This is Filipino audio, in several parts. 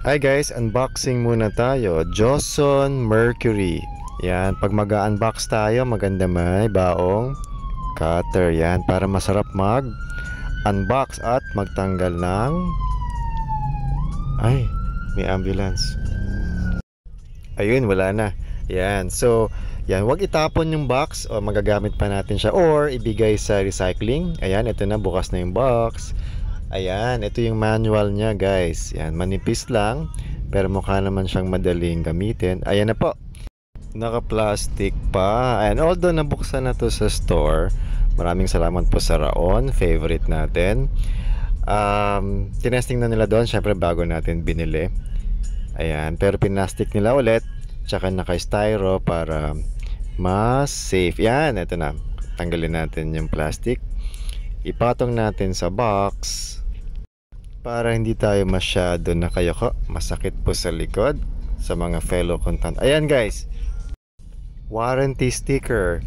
Hi guys, unboxing muna tayo. Joson Mercury. Yan, pag mag-unbox tayo, maganda may baong cutter. Yan, para masarap mag-unbox at magtanggal ng... Ay, may ambulance. Ayun, wala na. Yan, so, yan, wag itapon yung box o magagamit pa natin siya or ibigay sa recycling. Ayan, ito na, bukas na yung box. Ayan, ito yung manual niya guys. Yan, manipis lang pero mukha naman siyang madaling gamitin. Ayan na po. Naka-plastic pa. Ayan, although nabuksan na to sa store. Maraming salamat po sa Raon, favorite natin. Tinesting na nila doon, syempre bago natin binili. Ayan, pero pinastic nila ulit. Tsaka naka-styro para mas safe. Yan, ito na. Tanggalin natin yung plastic. Ipatong natin sa box para hindi tayo masyado nakayoko, masakit po sa likod sa mga fellow content. Ayan guys, warranty sticker,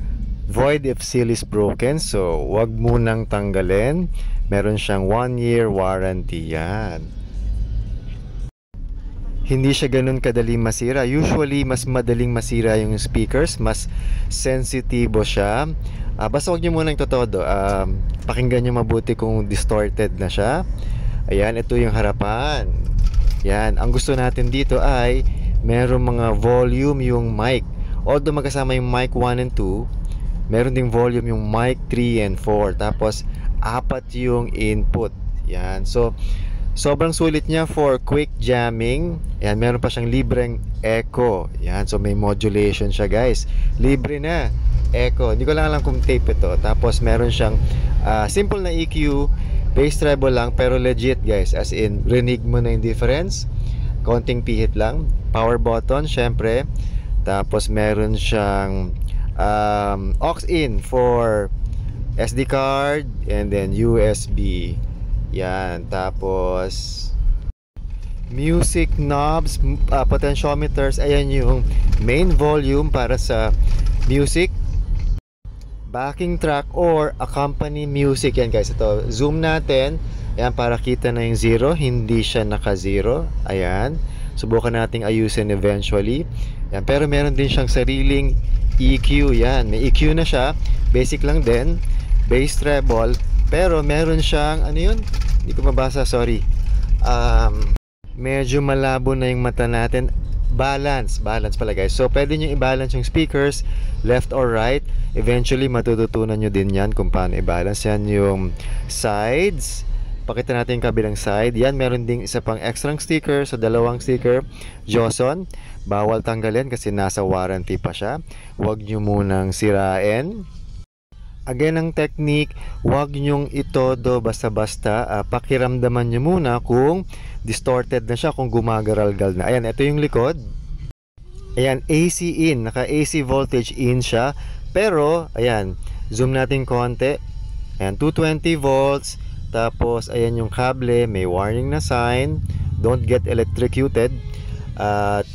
void if seal is broken, so wag munang tanggalin. Meron siyang 1-year warranty. Yan, hindi siya ganun kadali masira. Usually mas madaling masira yung speakers, mas sensitibo siya. Basta huwag nyo munang totodo, pakinggan nyo mabuti kung distorted na siya. Ayan, ito yung harapan. Yan, ang gusto natin dito ay meron mga volume yung mic. Although magkasama yung mic 1 and 2, meron ding volume yung mic 3 and 4. Tapos, 4 yung input. Yan, so sobrang sulit niya for quick jamming. Yan, meron pa siyang libreng echo. Yan, so may modulation siya guys. Libre na echo. Hindi ko lang alam kung tape ito. Tapos meron siyang simple na EQ, bass treble lang, pero legit guys. As in, rinig mo na yung difference. Konting pihit lang. Power button, syempre. Tapos meron siyang aux in for SD card and then USB. Yan, tapos music knobs, potentiometers. Ayan yung main volume para sa music, backing track or accompany music. Yan guys, ito zoom natin. Ayan, para kita na yung zero, hindi siya naka zero. Ayan, subukan nating ayusin eventually. Yan, pero meron din siyang sariling EQ. Yan, may EQ na siya, basic lang din, bass treble. Pero meron siyang, ano yun? Hindi ko mabasa, sorry. Medyo malabo na yung mata natin. Balance pala guys. So pwede nyo i-balance yung speakers, left or right. Eventually matututunan nyo din yan kung paano i-balance. Yan yung sides. Pakita natin yung kabilang side. Yan, meron ding isa pang extra sticker. So dalawang sticker. Joson, bawal tanggalin kasi nasa warranty pa siya. Huwag nyo munang sirain. Again, ang technique, huwag nyong itodo basta-basta. Pakiramdaman nyo muna kung distorted na siya, kung gumagaral-gal na. Ayan, ito yung likod. Ayan, AC in. Naka-AC voltage in siya. Pero, ayan, zoom natin konti. Ayan, 220 volts. Tapos, ayan yung kable. May warning na sign. Don't get electrocuted.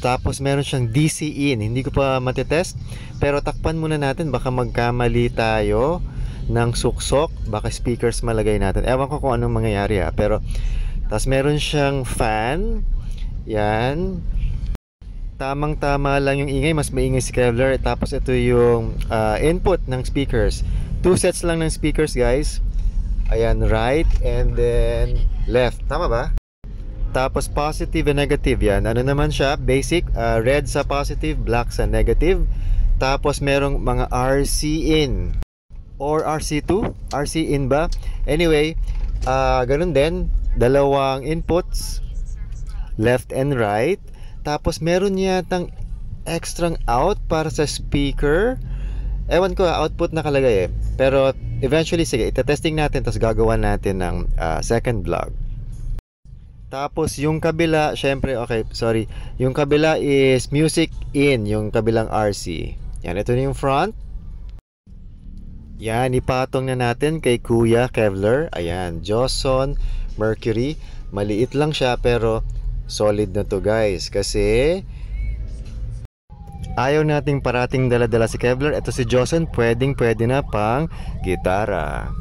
Tapos meron siyang DC in. Hindi ko pa matetest, pero takpan muna natin, baka magkamali tayo ng suksok, baka speakers malagay natin. Ewan ko kung anong mangyayari pero tapos meron siyang fan. Yan, tamang tama lang yung ingay, mas maingay si Kevlar. Tapos ito yung input ng speakers. 2 sets lang ng speakers guys. Ayan, right and then left, tama ba? Tapos positive and negative. Yan, ano naman siya, basic, red sa positive, black sa negative. Tapos merong mga RC in or RC2, RC in ba? Anyway, ganun din, dalawang inputs, left and right. Tapos meron yatang extra out para sa speaker. Ewan ko, output nakalagay pero eventually, sige, itetesting natin, tapos gagawa natin ng second vlog. Tapos yung kabila, syempre, okay, sorry. Yung kabila is music in, yung kabilang RC. Yan, ito na yung front. Yan, ipatong na natin kay Kuya Kevlar. Ayan, Joson Mercury. Maliit lang siya pero solid na to guys. Kasi ayaw nating parating dala-dala si Kevlar. Ito si Joson, pwede na pang gitara.